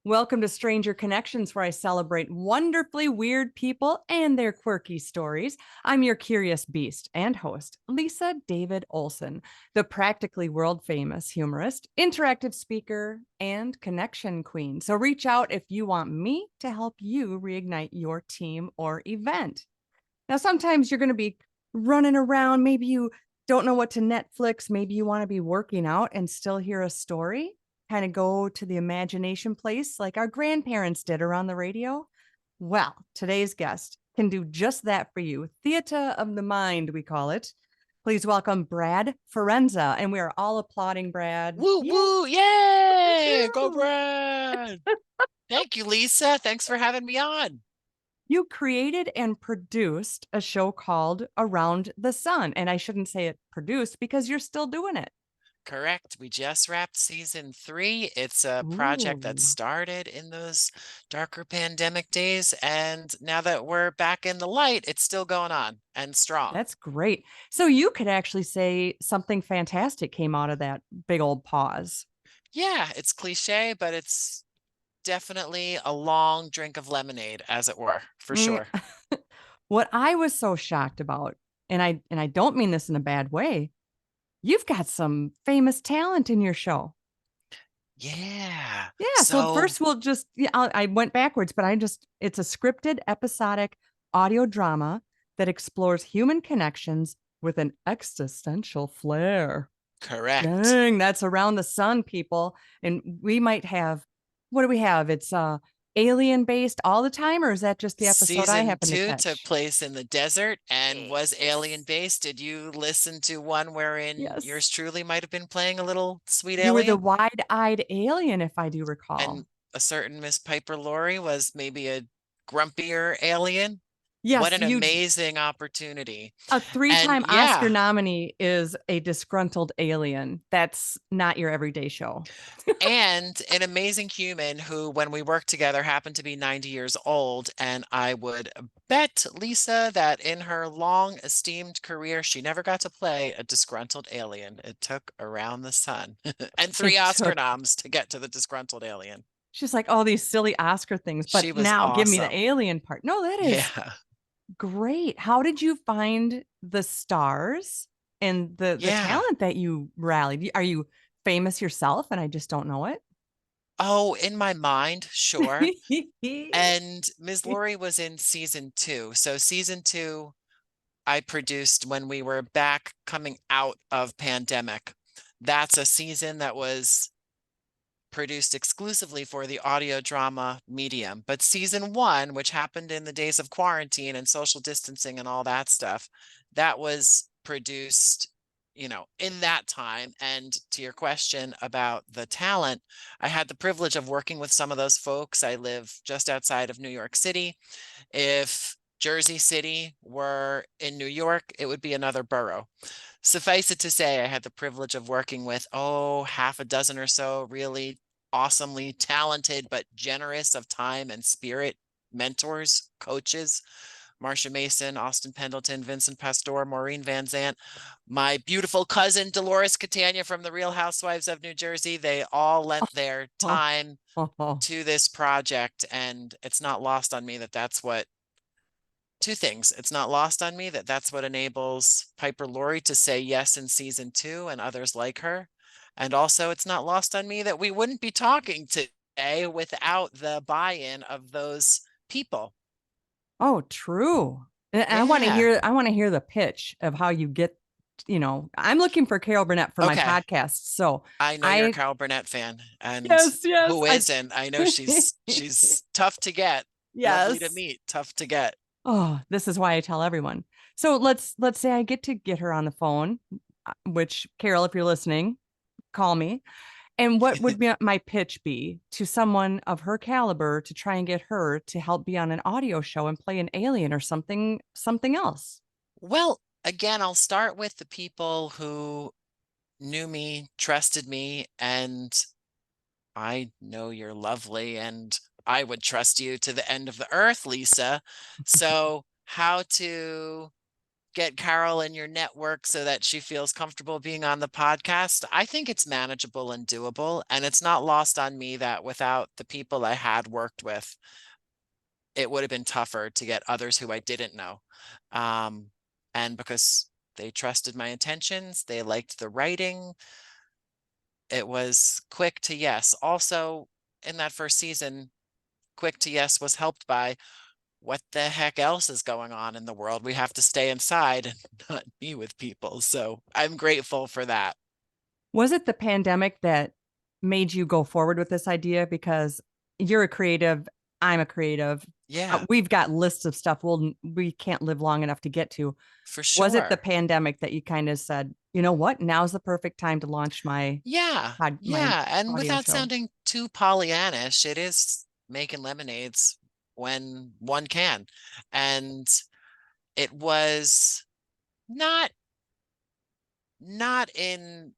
Welcome to Stranger Connections, where I celebrate wonderfully weird people and their quirky stories. I'm your curious beast and host, Lisa David Olson, the practically world famous humorist, interactive speaker, and connection queen. So reach out if you want me to help you reignite your team or event. Now, sometimes you're going to be running around. Maybe you don't know what to Netflix. Maybe you want to be working out and still hear a story, kind of go to the imagination place like our grandparents did around the radio. Well, today's guest can do just that for you. Theater of the mind, we call it. Please welcome Brad Forenza. And we are all applauding Brad. Woo Yeah. woo! Yay! Go Brad! Thank you, Lisa. Thanks for having me on. You created and produced a show called Around the Sun. And I shouldn't say it produced because you're still doing it. Correct. We just wrapped season 3. It's a project that Ooh, started in those darker pandemic days, and now that we're back in the light, it's still going on and strong. that's great. So you could actually say something fantastic came out of that big old pause. Yeah, it's cliche, but it's definitely a long drink of lemonade, as it were, for Mm. sure. What I was so shocked about, and I don't mean this in a bad way, you've got some famous talent in your show. Yeah. Yeah. So So first we'll just, yeah, I went backwards, but it's a scripted episodic audio drama that explores human connections with an existential flair. correct. Dang, that's Around the Sun, people. And we might have, what do we have? It's alien based all the time, or is that just the episode I Season happen to 2 took catch? place in the desert and was alien Yes. based. Did you listen to one wherein Yes. yours truly might have been playing a little sweet You were the alien? wide-eyed alien, if I do And recall. a certain Miss Piper Laurie was maybe a grumpier alien? What Yes, an you amazing opportunity. a And three-time Oscar yeah, nominee is a disgruntled alien. That's not your everyday show. and an amazing human who, when we worked together, happened to be 90 years old. And I would bet, Lisa, that in her long esteemed career, she never got to play a disgruntled alien. It took Around the Sun and 3 It Oscar took noms to get to the disgruntled alien. She's like, all these silly Oscar things, but She was now give me the awesome. alien part. No, that is Yeah. great. How did you find the stars and the Yeah. talent that you rallied? Are you famous yourself and I just don't know Oh, in my mind, sure. it? And Ms. Laurie was in season 2. So season 2 I produced when we were back coming out of pandemic. That's a season that was produced exclusively for the audio drama medium. But season 1, which happened in the days of quarantine and social distancing and all that stuff, that was produced, in that time. And to your question about the talent, I had the privilege of working with some of those folks. I live just outside of New York City. If Jersey City were in New York, it would be another borough. Suffice it to say, I had the privilege of working with, half a dozen or so really awesomely talented but generous of time and spirit mentors, coaches. Marsha Mason, Austin Pendleton, Vincent Pastore, Maureen Van Zant, my beautiful cousin Dolores Catania from the Real Housewives of New Jersey. They all lent their Oh, time oh, oh. to this project, and it's not lost on me that that's what two things. It's not lost on me that that's what enables Piper Laurie to say yes in season 2 and others like her. And also, it's not lost on me that we wouldn't be talking today without the buy-in of those people. Oh, true. And Yeah. I want to hear the pitch of how you get, I'm looking for Carol Burnett for my Okay. podcast. So I know you're a I, Carol Burnett fan, and yes, yes, who isn't? I know she's tough to get, lovely to yes. meet, tough to get. Oh, this is why I tell everyone. So let's say I get to get her on the phone, which Carol, if you're listening, call me. And what would be my pitch be to someone of her caliber to try and get her to help be on an audio show and play an alien or something else? Well, again, I'll start with the people who knew me, trusted me, and I know you're lovely and I would trust you to the end of the earth, Lisa. So, how to get Carol in your network so that she feels comfortable being on the podcast. I think it's manageable and doable. And it's not lost on me that without the people I had worked with, it would have been tougher to get others who I didn't know. And because they trusted my intentions, they liked the writing, it was quick to yes. Also, in that first season, quick to yes was helped by what the heck else is going on in the world? We have to stay inside and not be with people. So I'm grateful for that. Was it the pandemic that made you go forward with this idea? Because you're a creative, I'm a creative. Yeah, We've got lists of stuff we can't live long enough to get to. for Was it the sure. pandemic that you kind of said, you know what, now's the perfect time to launch Yeah, my yeah. And audio without show? sounding too Pollyannish, it is making lemonades when one can. And it was not not in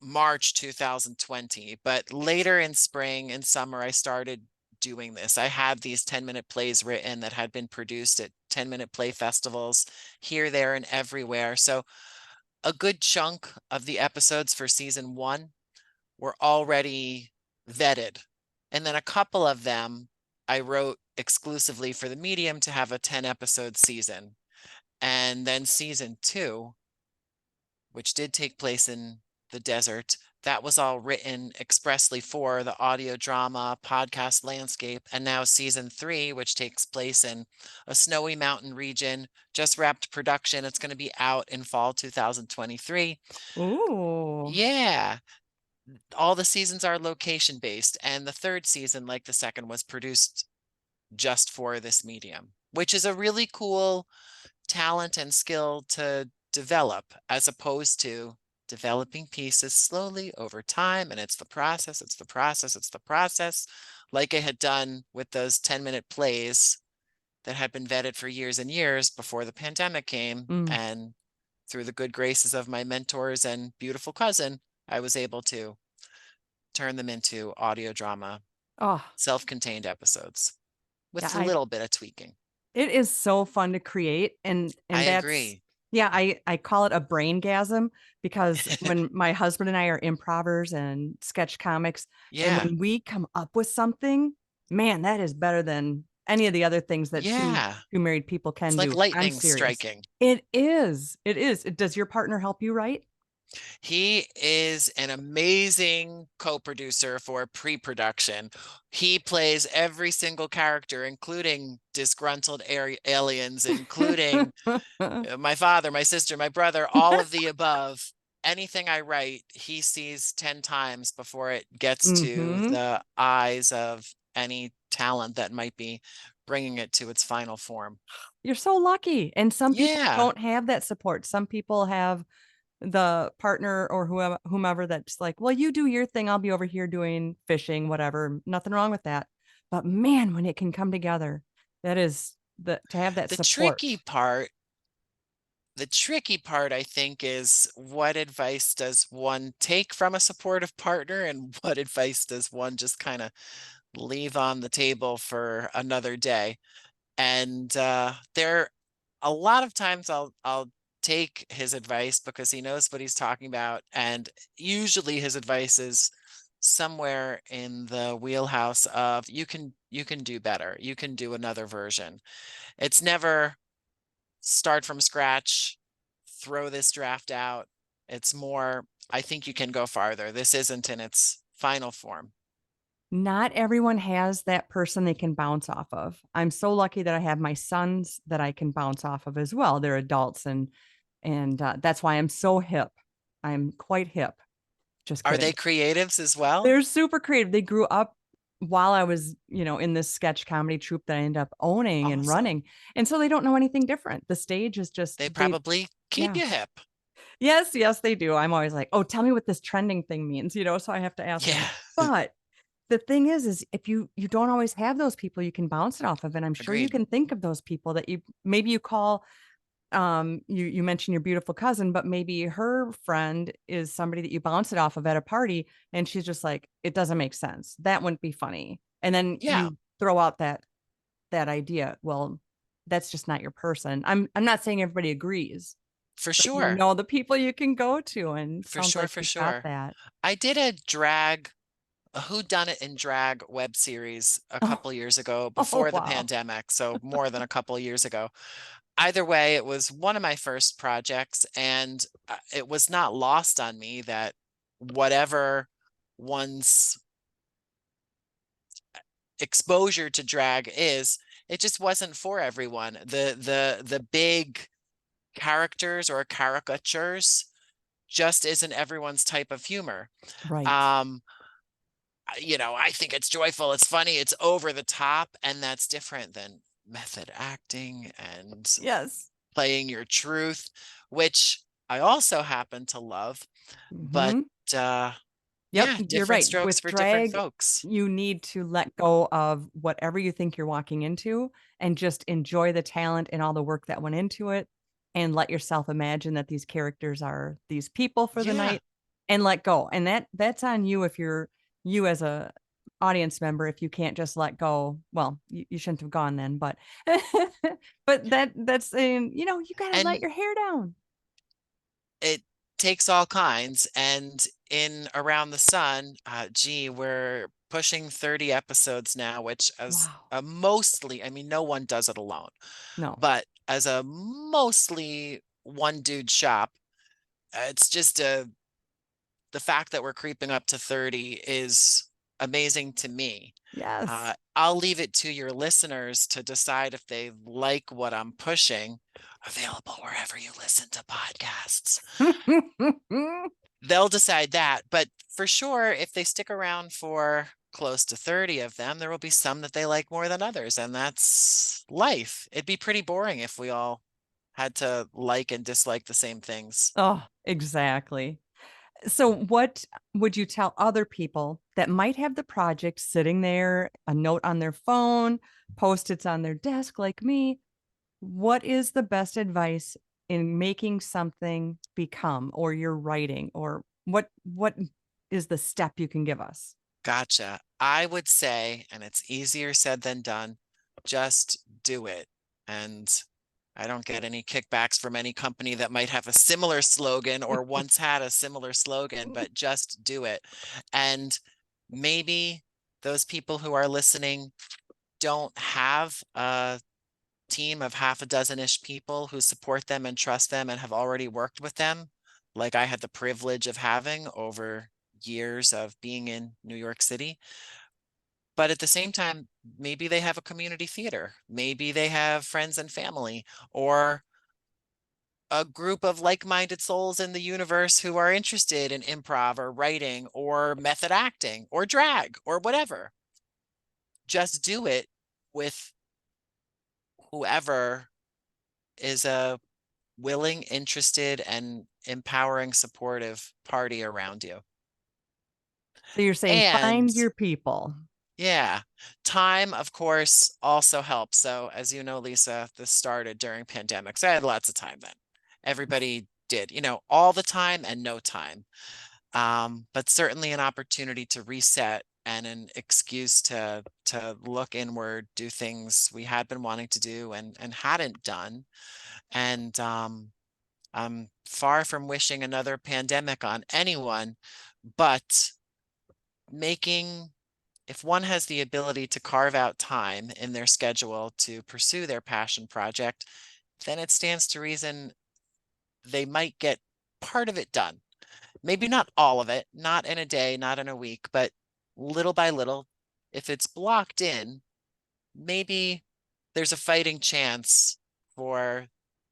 March 2020, but later in spring and summer, I started doing this. I had these 10-minute plays written that had been produced at 10-minute play festivals here, there, and everywhere. So a good chunk of the episodes for season one were already vetted. And then a couple of them I wrote exclusively for the medium to have a 10-episode season. And then season two, which did take place in the desert, that was all written expressly for the audio drama podcast landscape. And now season three, which takes place in a snowy mountain region, just wrapped production. It's going to be out in fall 2023. Ooh. Yeah, all the seasons are location based. And the third season, like the second, was produced just for this medium, which is a really cool talent and skill to develop, as opposed to developing pieces slowly over time. And it's the process, it's the process, it's the process, like I had done with those 10-minute plays that had been vetted for years and years before the pandemic came. Mm. And through the good graces of my mentors and beautiful cousin, I was able to turn them into audio drama, Oh, self-contained episodes yeah, with a little bit of tweaking. it is so fun to create, I and that's, agree. yeah, I call it a braingasm, because when my husband and I are improvers and sketch comics, and Yeah. when we come up with something, man, that is better than any of the other things that Yeah. two married people It's can like do. I'm lightning serious. striking. It is. It is. Does your partner help you write? He is an amazing co-producer for pre-production. He plays every single character, including disgruntled aliens, including my father, my sister, my brother, all of the above. Anything I write, he sees 10 times before it gets to Mm-hmm. the eyes of any talent that might be bringing it to its final form. You're so lucky. And some people Yeah, don't have that support. Some people have the partner or whomever that's like, well, you do your thing. I'll be over here doing fishing, whatever. Nothing wrong with that. But man, when it can come together, that is to have that the support. tricky part the tricky part, I think, is what advice does one take from a supportive partner and what advice does one just kind of leave on the table for another day? And there a lot of times I'll take his advice because he knows what he's talking about. And usually his advice is somewhere in the wheelhouse of you can do better. You can do another version. It's never start from scratch, throw this draft out. It's more, I think you can go farther. This isn't in its final form. Not everyone has that person they can bounce off of. I'm so lucky that I have my sons that I can bounce off of as well. They're adults, and that's why I'm so hip. I'm quite hip. Just Are they kidding. creatives as well? They're super creative. They grew up while I was, in this sketch comedy troupe that I ended up owning and Awesome. running. And so they don't know anything different. The stage is just They probably keep yeah. you hip. Yes, yes, they do. I'm always like, oh, tell me what this trending thing means, so I have to ask Yeah, them. But the thing is if you don't always have those people you can bounce it off of. And I'm sure you agreed. can think of those people that you call, you mentioned your beautiful cousin, but maybe her friend is somebody that you bounce it off of at a party, and she's just like, it doesn't make sense, that wouldn't be funny, and then Yeah, you throw out that idea. Well, that's just not your person. I'm not saying everybody agrees, For but you sure. know the people you can go to, and For sounds sure, like for you've got sure. that. I did a whodunit in drag web series a Oh, couple years ago oh before the wow. pandemic, so more than a couple years ago. Either way, it was one of my first projects, and it was not lost on me that whatever one's exposure to drag is, it just wasn't for everyone. The big characters or caricatures just isn't everyone's type of humor. Right. Um, I think it's joyful, it's funny, it's over the top, and that's different than method acting and Yes. playing your truth, which I also happen to love. But Hmm. uh Yep, yeah, you're different right. strokes With for different drag, folks. you need to let go of whatever you think you're walking into and just enjoy the talent and all the work that went into it, and let yourself imagine that these characters are these people for the Yeah. night, and let go. And that's on you if you're you as a audience member. If you can't just let go, well, you shouldn't have gone then, but but that's saying, you got to let And your hair down. it takes all kinds. And in Around the Sun, gee, we're pushing 30 episodes now, which as Wow. a mostly, I mean, no one does it alone, No. but as a mostly one dude shop, it's just the fact that we're creeping up to 30 is amazing to me. Yes. I'll leave it to your listeners to decide if they like what I'm pushing. Available wherever you listen to podcasts. They'll decide that. But for sure, if they stick around for close to 30 of them, there will be some that they like more than others. And that's life. It'd be pretty boring if we all had to like and dislike the same things. Oh, exactly. So, what would you tell other people that might have the project sitting there, a note on their phone, post-its on their desk like me? What is the best advice in making something become, or your writing, or what is the step you can give us? Gotcha. I would say, and it's easier said than done, just do it. And I don't get any kickbacks from any company that might have a similar slogan or once had a similar slogan, but just do it. And maybe those people who are listening don't have a team of half a dozen-ish people who support them and trust them and have already worked with them, like I had the privilege of having over years of being in New York City. But at the same time, maybe they have a community theater, maybe they have friends and family, or a group of like-minded souls in the universe who are interested in improv or writing or method acting or drag or whatever. Just do it with whoever is a willing, interested, and empowering, supportive party around you. So you're saying And find your people. yeah, time, of course, also helps. So as you know, Lisa, this started during pandemic. So I had lots of time then. Everybody did, all the time and no time. But certainly an opportunity to reset and an excuse to look inward, do things we had been wanting to do and hadn't done. And I'm far from wishing another pandemic on anyone, but making, if one has the ability to carve out time in their schedule to pursue their passion project, then it stands to reason they might get part of it done. Maybe not all of it, not in a day, not in a week, but little by little. If it's blocked in, maybe there's a fighting chance for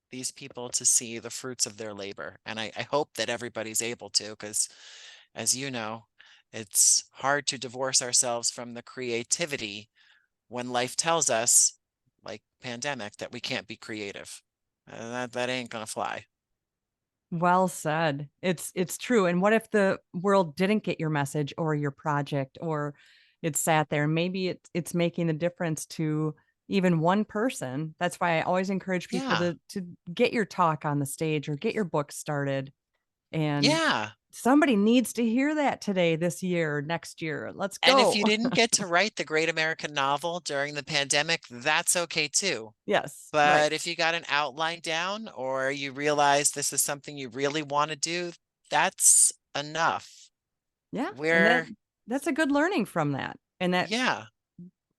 these people to see the fruits of their labor. And I hope that everybody's able to, because as you know, it's hard to divorce ourselves from the creativity when life tells us, like pandemic, that we can't be creative. That ain't gonna fly. Well said. It's true. And what if the world didn't get your message or your project, or it sat there? Maybe it's making a difference to even one person. That's why I always encourage people Yeah. to get your talk on the stage or get your book started. And Yeah. Somebody needs to hear that today, this year, next year. Let's And if go. you didn't get to write the great American novel during the pandemic, that's okay too. Yes, right. But if you got an outline down or you realize this is something you really want to do, that's enough. Yeah, and We're, that's a good learning from that. And that yeah,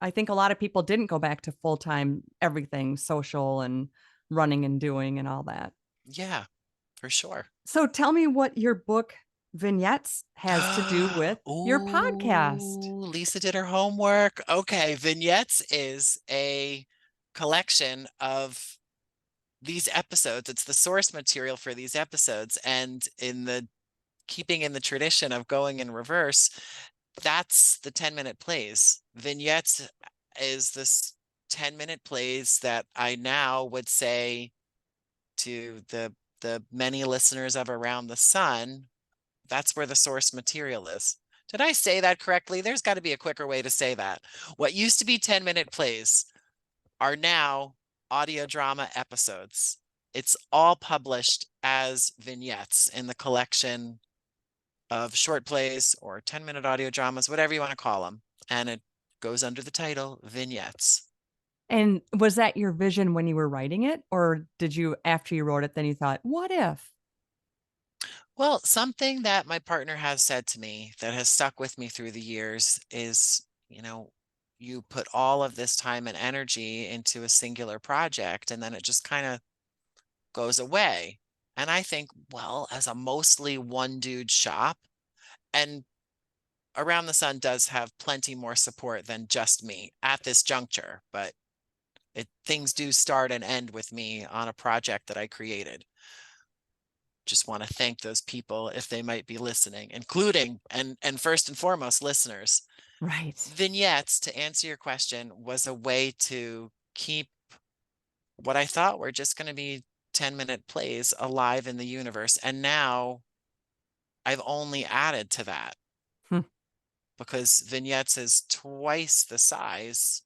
I think a lot of people didn't go back to full-time everything social and running and doing and all that. yeah, for sure. So tell me what your book vignettes has to do with your podcast. Ooh, Lisa did her homework. Okay, Vignettes is a collection of these episodes. It's the source material for these episodes. And in the keeping in the tradition of going in reverse, that's the 10-minute plays. Vignettes is this 10-minute plays that I now would say to the many listeners of Around the Sun, that's where the source material is. Did I say that correctly? There's got to be a quicker way to say that. What used to be 10-minute plays are now audio drama episodes. It's all published as vignettes in the collection of short plays or 10-minute audio dramas, whatever you want to call them. And it goes under the title Vignettes. And was that your vision when you were writing it? Or did you, after you wrote it, then you thought, what if? Well, something that my partner has said to me that has stuck with me through the years is, you put all of this time and energy into a singular project and then it just kind of goes away. And I think, well, as a mostly one dude shop, and Around the Sun does have plenty more support than just me at this juncture, but things do start and end with me on a project that I created. Just want to thank those people if they might be listening, including and first and foremost listeners. Right. Vignettes, to answer your question, was a way to keep what I thought were just going to be 10-minute plays alive in the universe. And now I've only added to that Hmm. because vignettes is twice the size.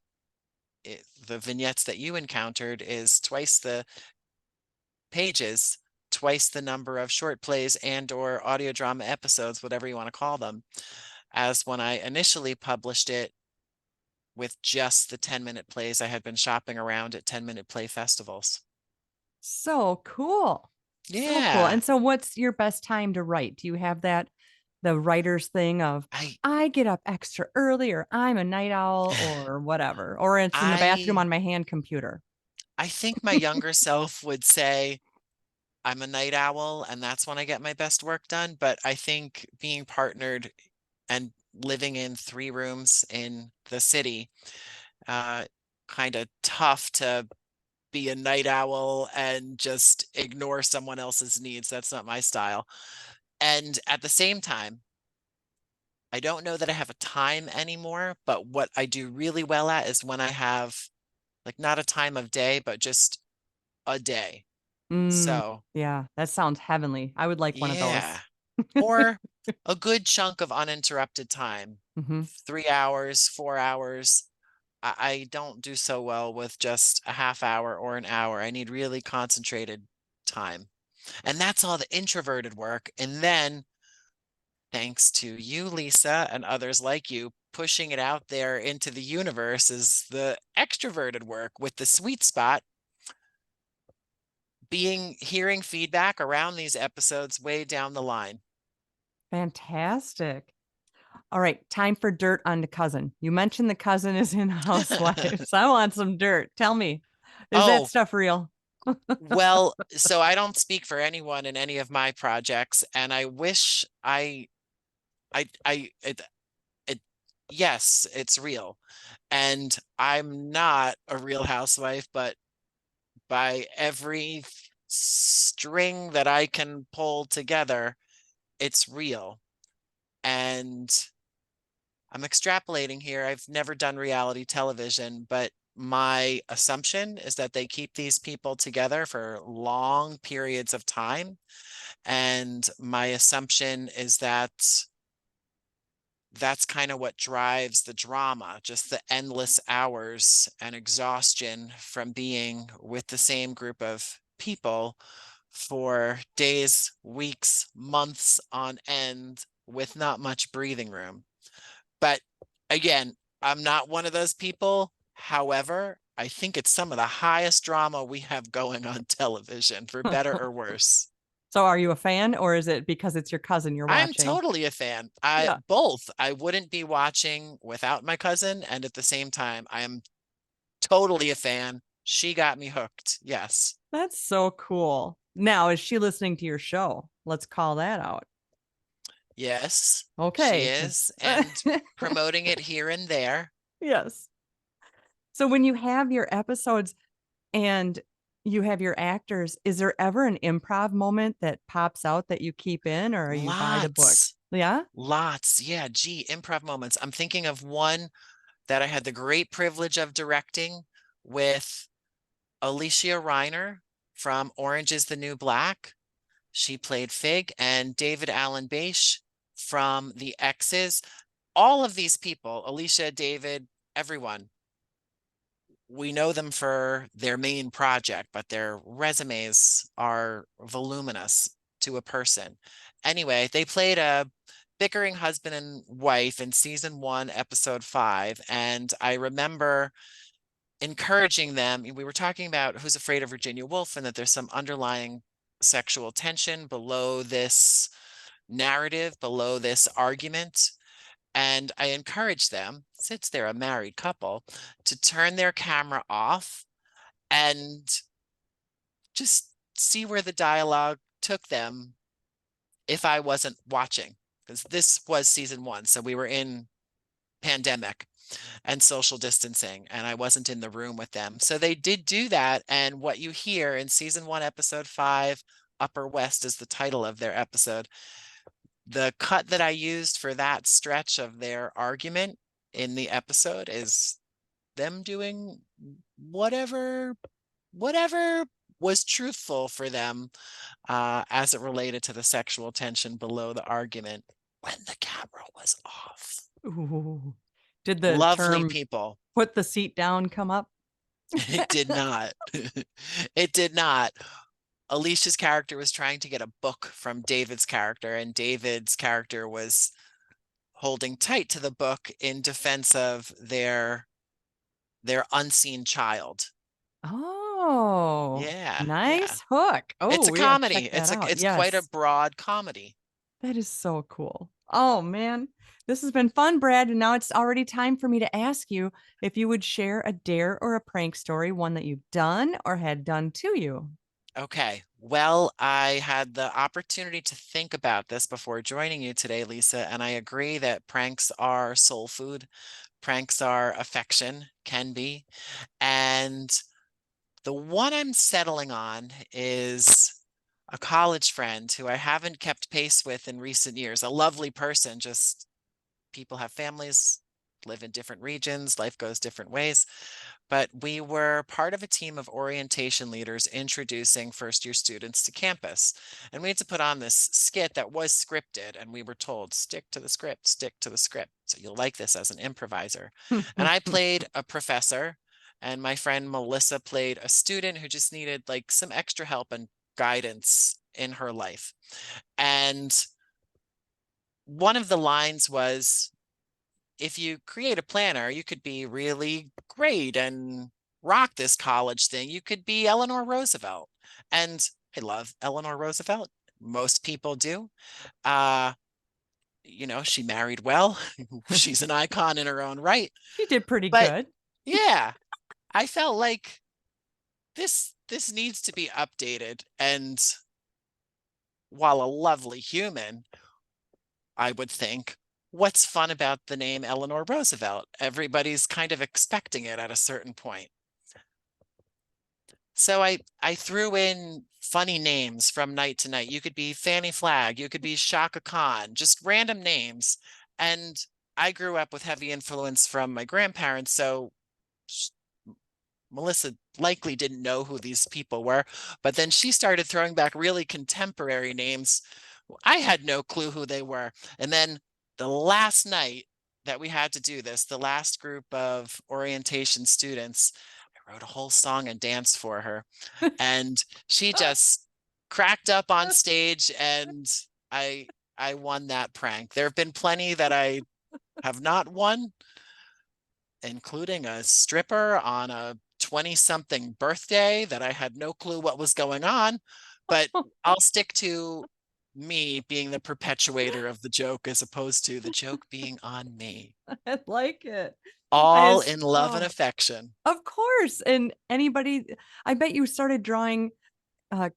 The vignettes that you encountered is twice the pages, twice the number of short plays and or audio drama episodes, whatever you want to call them, as when I initially published it with just the 10-minute plays I had been shopping around at 10-minute play festivals. So cool. So cool. Yeah. And so what's your best time to write? Do you have the writer's thing of I I get up extra early or I'm a night owl or whatever, or it's in the bathroom I on my hand computer? I think my younger self would say I'm a night owl and that's when I get my best work done. But I think being partnered and living in 3 rooms in the city, uh, kind of tough to be a night owl and just ignore someone else's needs. That's not my style. And at the same time, I don't know that I have a time anymore, but what I do really well at is when I have like not a time of day, but just a day. Mm, So, yeah, that sounds heavenly. I would like one of yeah. those. Or a good chunk of uninterrupted time, Hmm. 3 hours, 4 hours. I don't do so well with just a half hour or an hour. I need really concentrated time. And that's all the introverted work. And then, thanks to you, Lisa, and others like you, pushing it out there into the universe is the extroverted work with the sweet spot being hearing feedback around these episodes way down the line. Fantastic. All right, time for dirt on the cousin. You mentioned the cousin is in Housewives. I want some dirt. Tell me, is that Oh, stuff real? well, so I don't speak for anyone in any of my projects, and I wish it, yes, it's real. And I'm not a real housewife, but by every string that I can pull together, it's real. And I'm extrapolating here. I've never done reality television, but my assumption is that they keep these people together for long periods of time. And my assumption is that that's kind of what drives the drama, just the endless hours and exhaustion from being with the same group of people for days, weeks, months on end with not much breathing room. But again, I'm not one of those people. However, I think it's some of the highest drama we have going on television, for better or worse. So are you a fan, or is it because it's your cousin you're I'm watching? totally a fan. Yeah. Both. I wouldn't be watching without my cousin, and at the same time, I am totally a fan. She got me hooked. Yes. That's so cool. Now, is she listening to your show? Let's call that out. Yes, she Okay. is, and promoting it here and there. Yes. So when you have your episodes and you have your actors, is there ever an improv moment that pops out that you keep in, or are you by the book? Lots, Yeah. lots. Yeah, gee, improv moments. I'm thinking of one that I had the great privilege of directing with Alicia Reiner from Orange is the New Black. She played Fig, and David Allen Bache from The X's. All of these people, Alicia, David, everyone, we know them for their main project, but their resumes are voluminous to a person. Anyway, they played a bickering husband and wife in season 1, episode 5. And I remember encouraging them. We were talking about Who's Afraid of Virginia Woolf, and that there's some underlying sexual tension below this narrative, below this argument. And I encourage them, since they're a married couple, to turn their camera off and just see where the dialogue took them if I wasn't watching. Because this was season 1, so we were in pandemic and social distancing, and I wasn't in the room with them. So they did do that. And what you hear in season 1, episode 5, Upper West is the title of their episode. The cut that I used for that stretch of their argument in the episode is them doing whatever was truthful for them as it related to the sexual tension below the argument when the camera was off. Ooh. Did the Lovely term people. "put the seat down" come up? It did not. It did not. Alicia's character was trying to get a book from David's character, and David's character was holding tight to the book in defense of their unseen child. Oh, Yeah, yeah. nice hook. Oh, It's a we gotta check comedy. that out. It's quite a Yes, broad comedy. that is so cool. Oh man, this has been fun, Brad. And now it's already time for me to ask you if you would share a dare or a prank story, one that you've done or had done to you. Okay. Well, I had the opportunity to think about this before joining you today, Lisa, and I agree that pranks are soul food. Pranks are affection, can be. And the one I'm settling on is a college friend who I haven't kept pace with in recent years. A lovely person, just people have families, live in different regions, life goes different ways. But we were part of a team of orientation leaders introducing first year students to campus. And we had to put on this skit that was scripted, and we were told, stick to the script, stick to the script. So you'll like this as an improviser. And I played a professor, and my friend Melissa played a student who just needed like some extra help and guidance in her life. And one of the lines was, if you create a planner, you could be really great and rock this college thing. You could be Eleanor Roosevelt. And I love Eleanor Roosevelt. Most people do. Uh, she married well. She's an icon in her own right. She did pretty But good. yeah, I felt like this needs to be updated. And while a lovely human, I would think, what's fun about the name Eleanor Roosevelt? Everybody's kind of expecting it at a certain point. So I threw in funny names from night to night. You could be Fanny Flagg, you could be Shaka Khan, just random names. And I grew up with heavy influence from my grandparents, so Melissa likely didn't know who these people were, but then she started throwing back really contemporary names. I had no clue who they were. And then the last night that we had to do this, the last group of orientation students, I wrote a whole song and dance for her. And she just cracked up on stage, and I won that prank. There have been plenty that I have not won, including a stripper on a 20-something birthday that I had no clue what was going on. But I'll stick to me being the perpetuator of the joke as opposed to the joke being on me. I like it. All in love and affection. Of course. And anybody, I bet you started drawing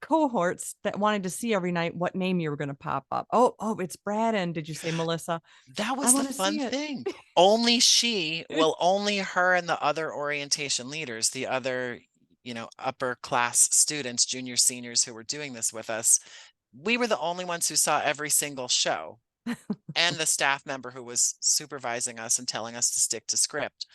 cohorts that wanted to see every night what name you were going to pop up. Oh, it's Brad. And did you say Melissa? That I was the want to fun see it. thing. Only she, well, only her and the other orientation leaders, the other, upper class students, juniors, seniors who were doing this with us, we were the only ones who saw every single show, and the staff member who was supervising us and telling us to stick to script.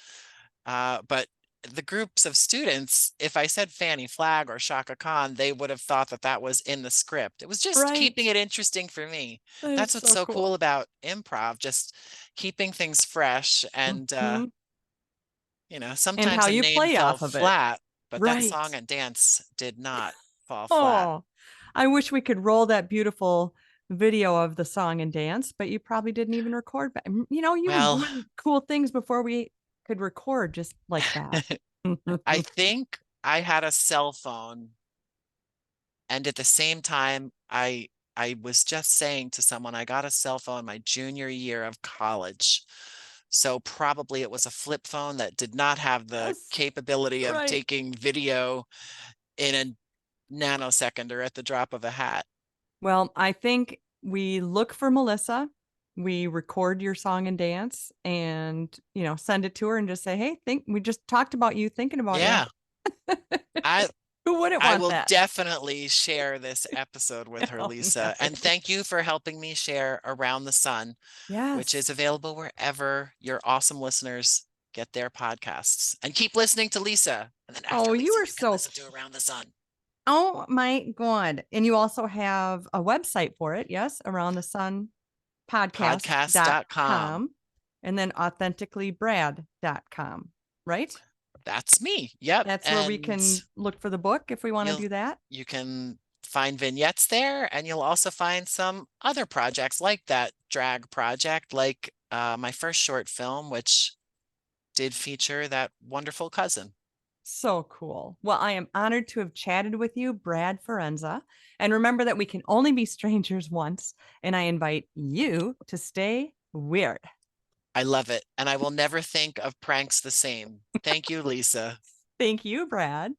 But the groups of students, if I said Fanny Flagg or Shaka Khan, they would have thought that that was in the script. It was just keeping it interesting for me. That's what's so cool about improv, just keeping things fresh. And, and how sometimes a you name play fell off of it. flat, but that song and dance did not fall flat. Oh, I wish we could roll that beautiful video of the song and dance, but you probably didn't even record. You were doing cool things before we could record just like that. I think I had a cell phone, and at the same time, I was just saying to someone, I got a cell phone my junior year of college. So probably it was a flip phone that did not have the capability of taking video in a nanosecond or at the drop of a hat. Well, I think we look for Melissa. We record your song and dance and, send it to her and just say, hey, we just talked about you, thinking about you. Who wouldn't want I will that? definitely share this episode with her, Lisa. Nice. And thank you for helping me share Around the Sun, which is available wherever your awesome listeners get their podcasts. And keep listening to Lisa. And then after Lisa, you are can listen to Around the Sun. Oh my God. And you also have a website for it. Yes. Around the Sun podcast.com and then authenticallybrad.com, right? That's me. Yep. That's where we can look for the book if we want to do that. You can find vignettes there, and you'll also find some other projects like that drag project, like my first short film, which did feature that wonderful cousin. So cool. Well, I am honored to have chatted with you, Brad Forenza. And remember that we can only be strangers once. And I invite you to stay weird. I love it. And I will never think of pranks the same. Thank you, Lisa. Thank you, Brad.